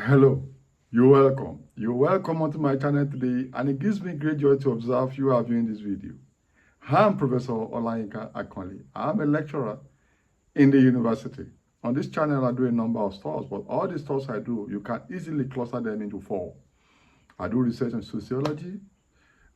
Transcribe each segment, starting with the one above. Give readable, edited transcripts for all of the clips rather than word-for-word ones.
Hello, you're welcome. You're welcome onto my channel today, and it gives me great joy to observe you are viewing this video. I'm Professor Olayinka Akonli. I'm a lecturer in the university. On this channel, I do a number of studies, but all the studies I do, you can easily cluster them into four. I do research on sociology,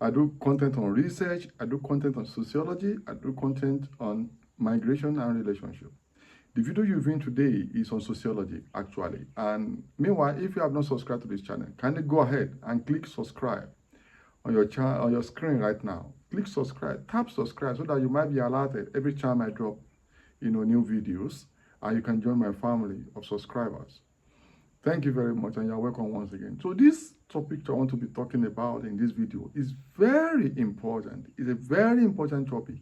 I do content on research, I do content on sociology, I do content on migration and relationship. The video you're viewing today is on sociology, actually. And meanwhile, if you have not subscribed to this channel, kindly go ahead and click subscribe on your channel, on your screen right now. Click subscribe, tap subscribe so that you might be alerted every time I drop, new videos, and you can join my family of subscribers. Thank you very much, and you're welcome once again. So this topic I want to be talking about in this video is very important. It's a very important topic,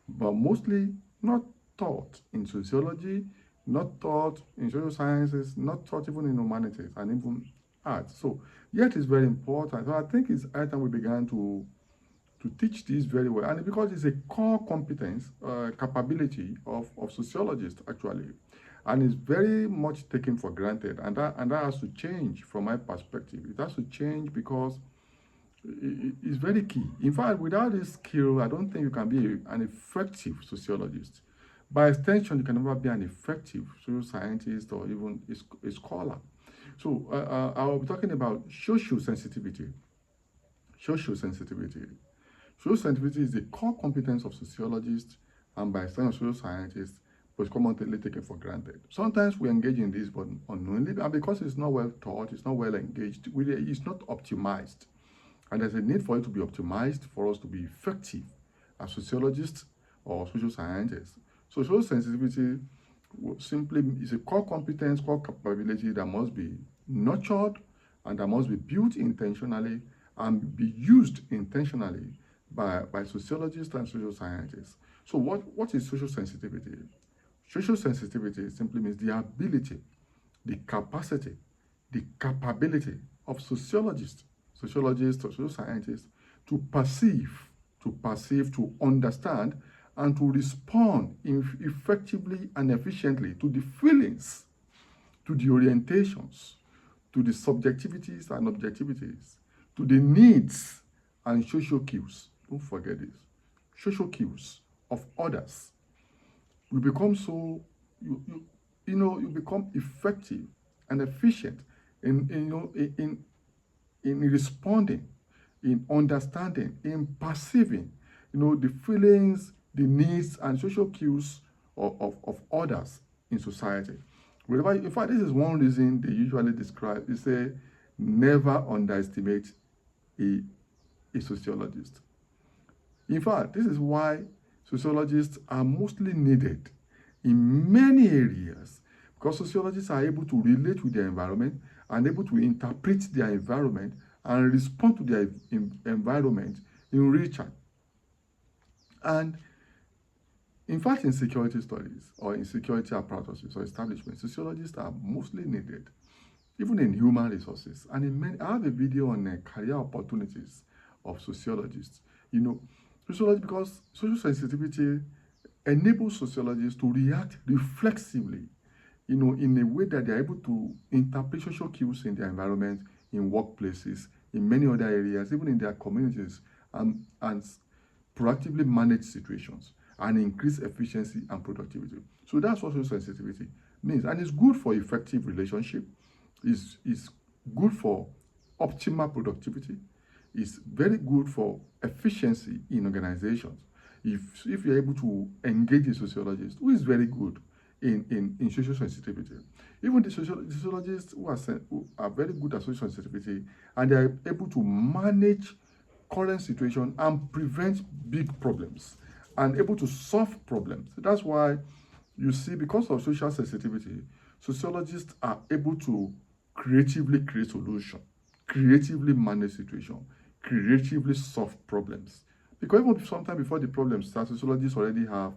but mostly not taught in sociology, not taught in social sciences, not taught even in humanities and even arts. So yet it's very important. So I think it's high time we began to teach this very well, and because it's a core competence, capability of sociologists actually, and it's very much taken for granted, and that has to change from my perspective. It has to change because it's very key. In fact, without this skill, I don't think you can be an effective sociologist. By extension, you can never be an effective social scientist or even a scholar. So I'll be talking about social sensitivity. Social sensitivity. Social sensitivity is the core competence of sociologists and by extension social scientists, but it's commonly taken for granted. Sometimes we engage in this, but unknowingly, and because it's not well taught, it's not well engaged, it's not optimized. And there's a need for it to be optimized for us to be effective as sociologists or social scientists. So social sensitivity simply is a core competence, core capability that must be nurtured and that must be built intentionally and be used intentionally by sociologists and social scientists. So what is social sensitivity? Social sensitivity simply means the ability, the capacity, the capability of sociologists or social scientists to perceive, to understand, and to respond effectively and efficiently to the feelings, to the orientations, to the subjectivities and objectivities, to the needs and social cues. Don't forget this. Social cues of others. We become so, you become effective and efficient in responding, in understanding, in perceiving, the feelings, the needs, and social cues of others in society. Wherever, in fact, this is one reason they usually describe, they say, never underestimate a sociologist. In fact, this is why sociologists are mostly needed in many areas, because sociologists are able to relate with their environment and able to interpret their environment and respond to their environment in real time. And in fact, in security studies or in security apparatuses or establishments, sociologists are mostly needed, even in human resources. And in many, I have a video on career opportunities of sociologists. Sociology, because social sensitivity enables sociologists to react reflexively, in a way that they're able to interpret social cues in their environment, in workplaces, in many other areas, even in their communities, and proactively manage situations and increase efficiency and productivity. So that's what social sensitivity means. And it's good for effective relationship. It's good for optimal productivity. It's very good for efficiency in organizations. If you're able to engage a sociologist who is very good in social sensitivity, even the sociologists who are very good at social sensitivity, and they are able to manage current situation and prevent big problems and able to solve problems. That's why you see, because of social sensitivity, sociologists are able to creatively create solutions, creatively manage situation, creatively solve problems. Because even sometime before the problem starts, sociologists already have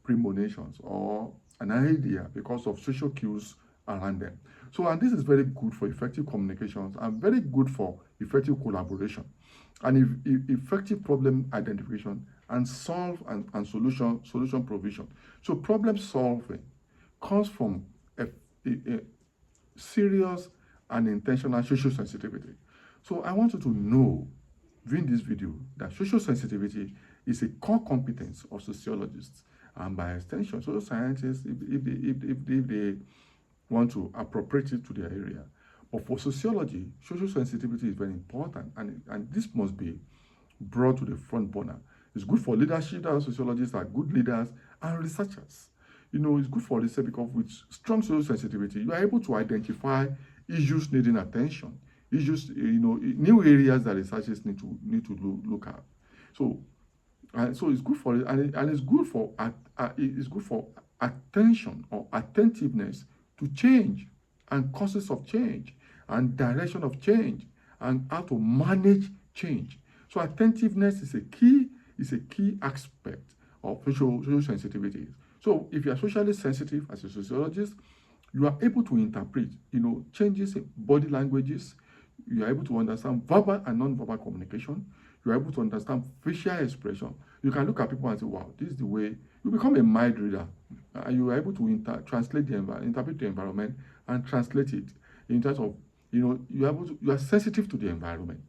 premonitions or an idea because of social cues around them. So, and this is very good for effective communications and very good for effective collaboration and effective problem identification and solution provision. So problem solving comes from serious and intentional social sensitivity. So I want you to know during this video that social sensitivity is a core competence of sociologists and by extension social scientists if they want to appropriate it to their area. But for sociology, social sensitivity is very important, and this must be brought to the front burner. It's good for leadership. That sociologists are good leaders and researchers. It's good for research because with strong social sensitivity, you are able to identify issues needing attention, issues, new areas that researchers need to look at. So it's good for it, and it's good for attention or attentiveness to change and causes of change and direction of change and how to manage change. So attentiveness is a key aspect of social sensitivity. So if you are socially sensitive as a sociologist, you are able to interpret, changes in body languages. You are able to understand verbal and non-verbal communication. You are able to understand facial expression. You can look at people and say, wow, this is the way. You become a mind reader. And you are able to interpret the environment and translate it in terms of, you are sensitive to the environment.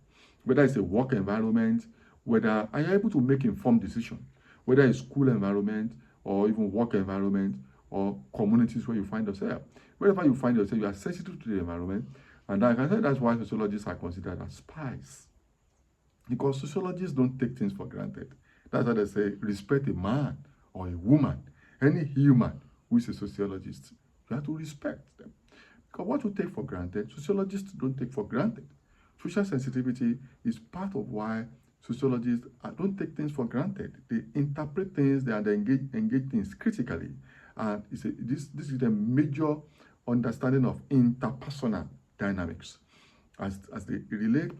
Whether it's a work environment, and you're able to make informed decisions, whether it's school environment or even work environment or communities where you find yourself. Wherever you find yourself, you are sensitive to the environment. And like I said, that's why sociologists are considered as spies. Because sociologists don't take things for granted. That's why they say, respect a man or a woman, any human who is a sociologist. You have to respect them. Because what you take for granted, sociologists don't take for granted. Social sensitivity is part of why sociologists don't take things for granted. They interpret things and they engage things critically. And this is a major understanding of interpersonal dynamics. As they relate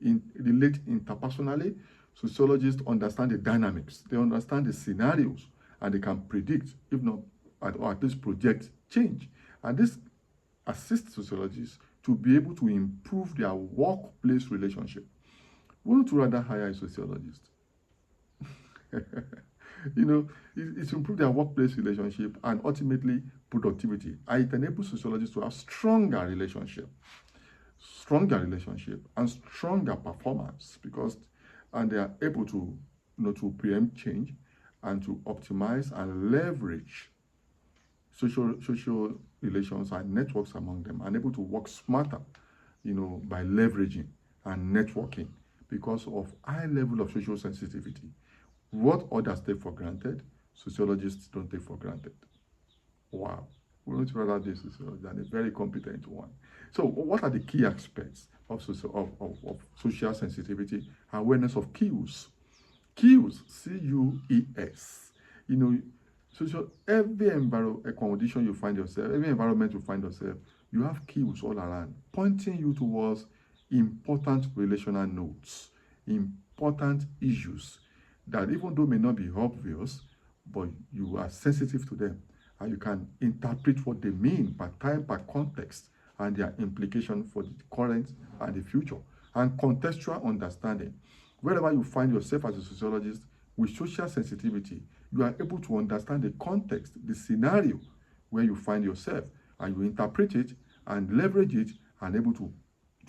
interpersonally, sociologists understand the dynamics. They understand the scenarios, and they can predict, if not, or at least project change. And this assists sociologists to be able to improve their workplace relationship. Wouldn't you rather hire a sociologist? It's to improve their workplace relationship and ultimately productivity. And it enables sociologists to have stronger relationship and stronger performance and they are able to, to preempt change and to optimize and leverage social relations and networks among them, and able to work smarter, by leveraging and networking because of high level of social sensitivity. What others take for granted, sociologists don't take for granted. Wow. We don't rather this than a very competent one. So what are the key aspects of social sensitivity? Awareness of cues. Cues, C-U-E-S. Every condition you find yourself, every environment you find yourself, you have cues all around, pointing you towards important relational nodes, important issues that even though may not be obvious, but you are sensitive to them. And you can interpret what they mean by time, by context, and their implication for the current and the future. And contextual understanding. Wherever you find yourself as a sociologist with social sensitivity, you are able to understand the context, the scenario where you find yourself, and you interpret it and leverage it and able to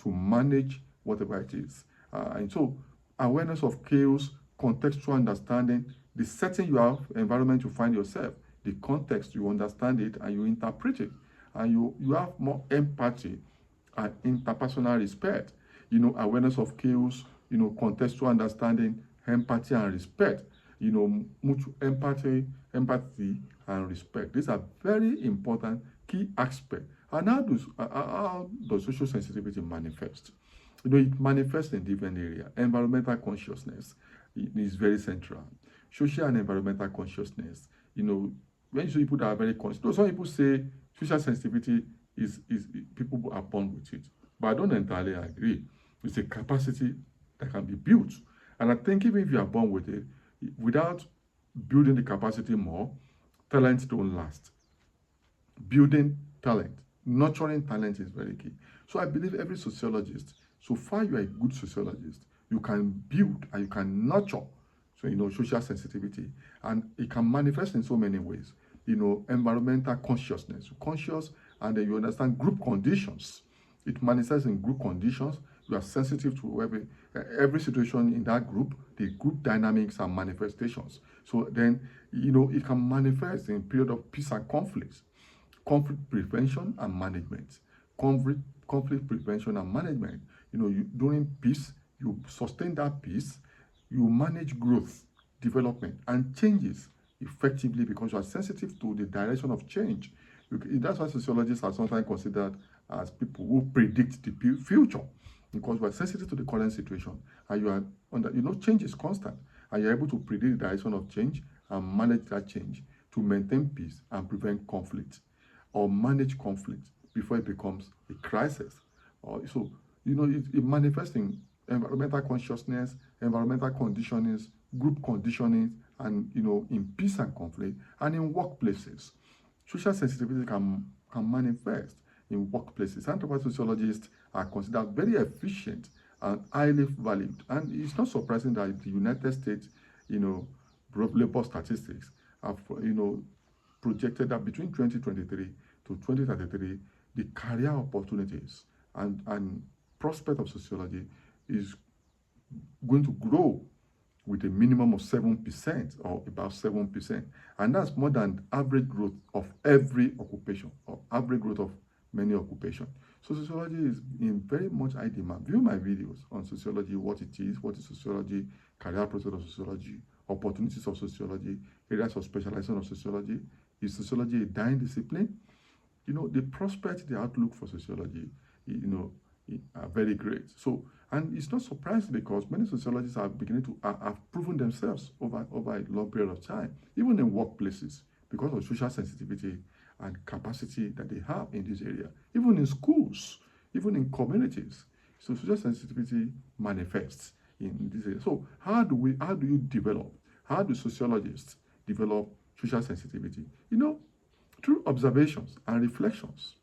manage whatever it is. And so awareness of chaos, contextual understanding, the setting you have, environment you find yourself, the context, you understand it and you interpret it, and you have more empathy and interpersonal respect. Awareness of chaos, contextual understanding, empathy and respect. Mutual empathy and respect. These are very important key aspects. And how does social sensitivity manifest? It manifests in different areas. Environmental consciousness is very central. Social and environmental consciousness. When you see people that are very conscious, some people say social sensitivity is people are born with it. But I don't entirely agree. It's a capacity that can be built. And I think even if you are born with it, without building the capacity more, talents don't last. Building talent, nurturing talent is very key. So I believe every sociologist, so far you are a good sociologist, you can build and you can nurture social sensitivity, and it can manifest in so many ways. Environmental consciousness, conscious And then you understand group conditions. It manifests in group conditions. You are sensitive to every situation in that group, the group dynamics and manifestations. So then, it can manifest in period of peace and conflict prevention and management. Conflict prevention and management. During peace, you sustain that peace, you manage growth, development, and changes effectively because you are sensitive to the direction of change. That's why sociologists are sometimes considered as people who predict the future, because you are sensitive to the current situation and you are change is constant, and you're able to predict the direction of change and manage that change to maintain peace and prevent conflict, or manage conflict before it becomes a crisis. It manifests in environmental consciousness, environmental conditionings, group conditioning, and in peace and conflict, and in workplaces. Social sensitivity can manifest in workplaces. Anthropologists sociologists are considered very efficient and highly valued. And it's not surprising that the United States, labor statistics have, projected that between 2023 to 2033, the career opportunities and prospect of sociology is going to grow with a minimum of 7% or about 7%. And that's more than average growth of every occupation or average growth of many occupations. So sociology is in very much high demand. View my videos on sociology, what it is, what is sociology, career process of sociology, opportunities of sociology, areas of specialization of sociology. Is sociology a dying discipline? The prospect, the outlook for sociology, are very great. So, and it's not surprising because many sociologists are beginning to have proven themselves over a long period of time, even in workplaces, because of social sensitivity and capacity that they have in this area, even in schools, even in communities. So social sensitivity manifests in this area. So how do sociologists develop social sensitivity? Through observations and reflections.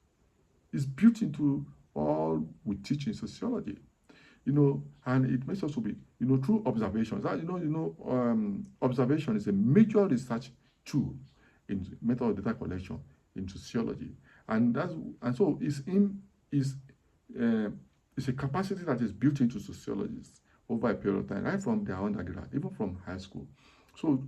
It's built into all we teach in sociology. And it makes us to be, through observations. Observation is a major research tool in method of data collection in sociology, and so it's a capacity that is built into sociologists over a period of time, right from their undergrad, even from high school. So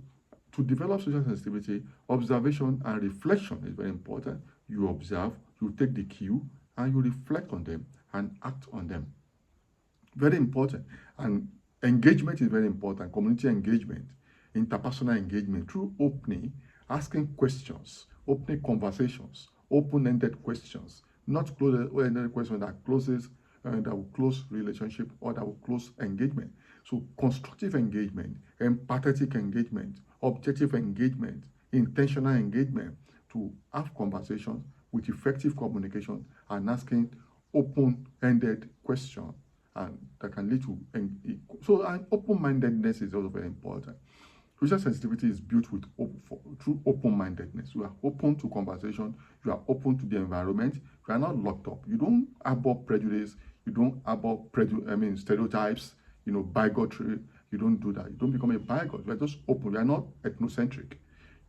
to develop social sensitivity, observation and reflection is very important. You observe, you take the cue, and you reflect on them and act on them. Very important. And engagement is very important. Community engagement, interpersonal engagement through opening, asking questions, opening conversations, open-ended questions, not closed-ended questions that will close relationship or that will close engagement. So constructive engagement, empathetic engagement, objective engagement, intentional engagement to have conversations with effective communication and asking open-ended questions, and that can lead to and open-mindedness is also very important. Social sensitivity is built through open-mindedness. You are open to conversation, you are open to the environment, you are not locked up. You don't harbor prejudice, you don't harbor stereotypes, bigotry. You don't do that. You don't become a bigot. You are just open. You are not ethnocentric,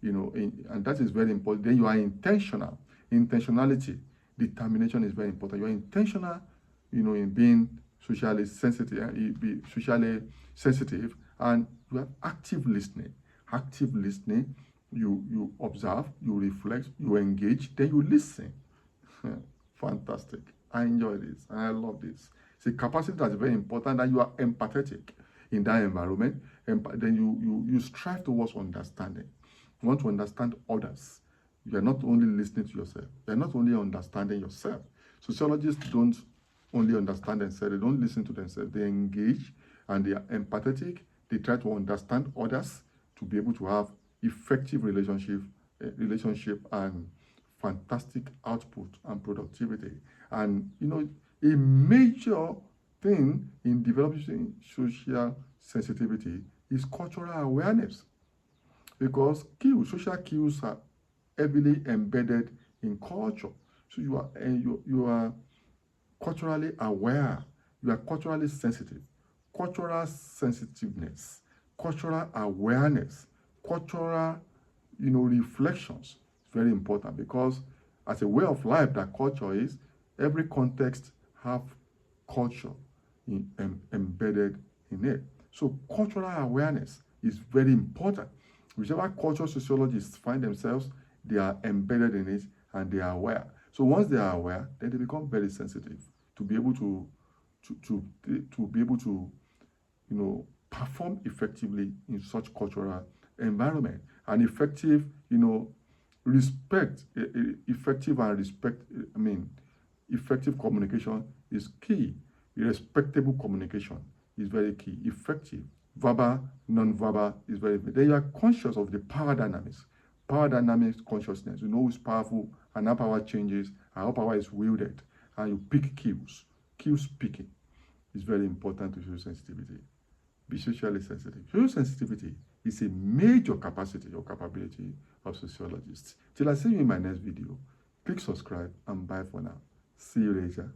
and that is very important. Then you are intentional. Intentionality, determination is very important. You are intentional, in being socially sensitive, and you have active listening. Active listening, you observe, you reflect, you engage, then you listen. Fantastic. I enjoy this. I love this. It's a capacity that's very important, that you are empathetic in that environment, and then you strive towards understanding. You want to understand others. You are not only listening to yourself. You are not only understanding yourself. Sociologists don't only understand themselves. They don't listen to themselves. They engage and they are empathetic. They try to understand others to be able to have effective relationship and fantastic output and productivity. And a major thing in developing social sensitivity is cultural awareness, because social cues are heavily embedded in culture. So you are culturally aware, you are culturally sensitive. Cultural sensitiveness, cultural awareness, cultural reflections is very important, because as a way of life that culture is, every context have culture embedded in it. So cultural awareness is very important. Whichever cultural sociologists find themselves, they are embedded in it and they are aware. So once they are aware, then they become very sensitive to be able to be able to, perform effectively in such cultural environment. And effective, effective and respect, effective communication is key. Respectable communication is very key. Effective, verbal, non-verbal is very important. Then you are conscious of the power dynamics. Power dynamics consciousness. You know who's powerful and how power changes and how power is wielded. And you pick cues. Cue speaking is very important to show sensitivity. Be socially sensitive. Social sensitivity is a major capacity or capability of sociologists. Till I see you in my next video, click subscribe and bye for now. See you later.